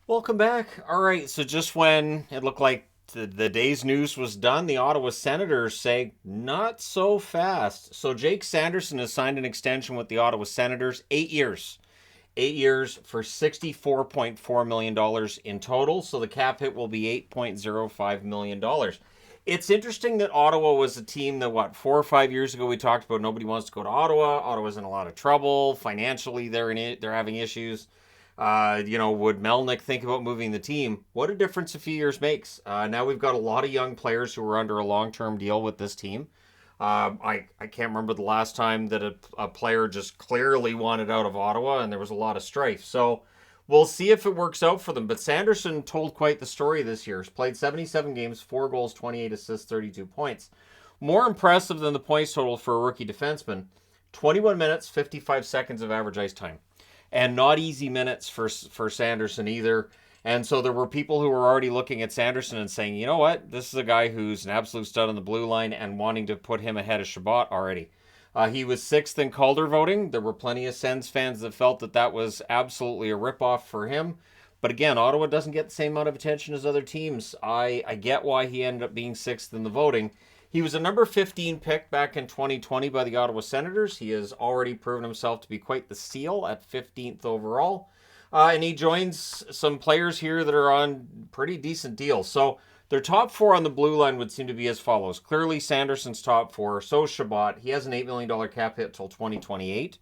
Welcome back. All right, so just when it looked like the day's news was done, the Ottawa Senators say not so fast. So Jake Sanderson has signed an extension with the Ottawa Senators, 8 years. 8 years for $64.4 million in total. So the cap hit will be $8.05 million. It's interesting that Ottawa was a team that, 4 or 5 years ago we talked about nobody wants to go to Ottawa. Ottawa's in a lot of trouble. Financially, they're in it. They're having issues. Would Melnick think about moving the team? What a difference a few years makes. Now we've got a lot of young players who are under a long-term deal with this team. I can't remember the last time that a player just clearly wanted out of Ottawa and there was a lot of strife. So we'll see if it works out for them. But Sanderson told quite the story this year. He's played 77 games, 4 goals, 28 assists, 32 points. More impressive than the points total for a rookie defenseman, 21 minutes, 55 seconds of average ice time. And not easy minutes for Sanderson either. And so there were people who were already looking at Sanderson and saying, you know what, this is a guy who's an absolute stud on the blue line and wanting to put him ahead of Shabbat already. He was sixth in Calder voting. There were plenty of Sens fans that felt that that was absolutely a ripoff for him. But again, Ottawa doesn't get the same amount of attention as other teams. I get why he ended up being sixth in the voting. He was a number 15 pick back in 2020 by the Ottawa Senators. He has already proven himself to be quite the steal at 15th overall. And he joins some players here that are on pretty decent deals. So their top four on the blue line would seem to be as follows. Clearly, Sanderson's top four. So Shabbat. He has an $8 million cap hit till 2028.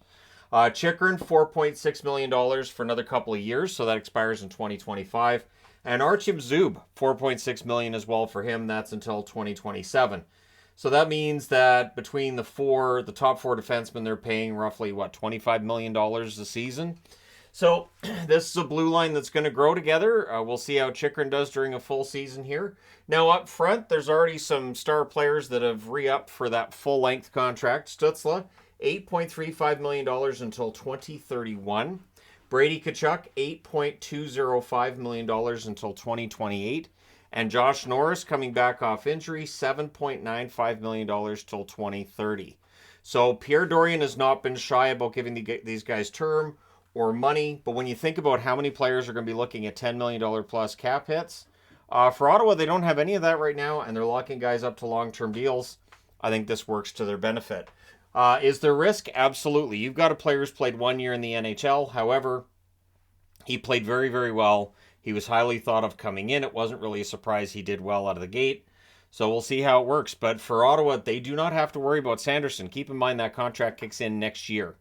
Chychrun, $4.6 million for another couple of years. So that expires in 2025. And Artyom Zub, $4.6 million as well for him. That's until 2027. So that means that between the top four defensemen, they're paying roughly, $25 million a season. So this is a blue line that's going to grow together. We'll see how Chychrun does during a full season here. Now up front, there's already some star players that have re-upped for that full-length contract. Stützle, $8.35 million until 2031. Brady Tkachuk, $8.205 million until 2028. And Josh Norris, coming back off injury, $7.95 million till 2030. So Pierre Dorion has not been shy about giving these guys term or money. But when you think about how many players are going to be looking at $10 million plus cap hits, for Ottawa, they don't have any of that right now, and they're locking guys up to long-term deals. I think this works to their benefit. Is there risk? Absolutely. You've got a player who's played 1 year in the NHL. However, he played very, very well. He was highly thought of coming in. It wasn't really a surprise he did well out of the gate. So we'll see how it works. But for Ottawa, they do not have to worry about Sanderson. Keep in mind that contract kicks in next year.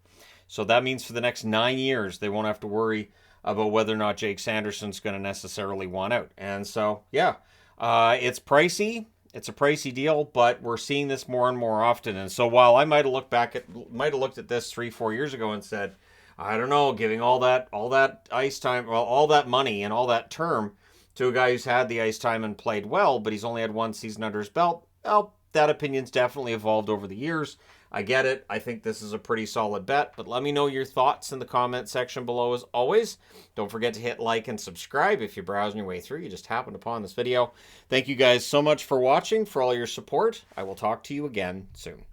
So that means for the next 9 years, they won't have to worry about whether or not Jake Sanderson's going to necessarily want out. And so, yeah, it's pricey. It's a pricey deal, but we're seeing this more and more often. And so while I might have looked at this 3-4 years ago and said, I don't know, giving all that ice time, all that money and all that term to a guy who's had the ice time and played well, but he's only had one season under his belt, well, that opinion's definitely evolved over the years. I get it. I think this is a pretty solid bet, but let me know your thoughts in the comment section below as always. Don't forget to hit like and subscribe if you're browsing your way through. You just happened upon this video. Thank you guys so much for watching, for all your support. I will talk to you again soon.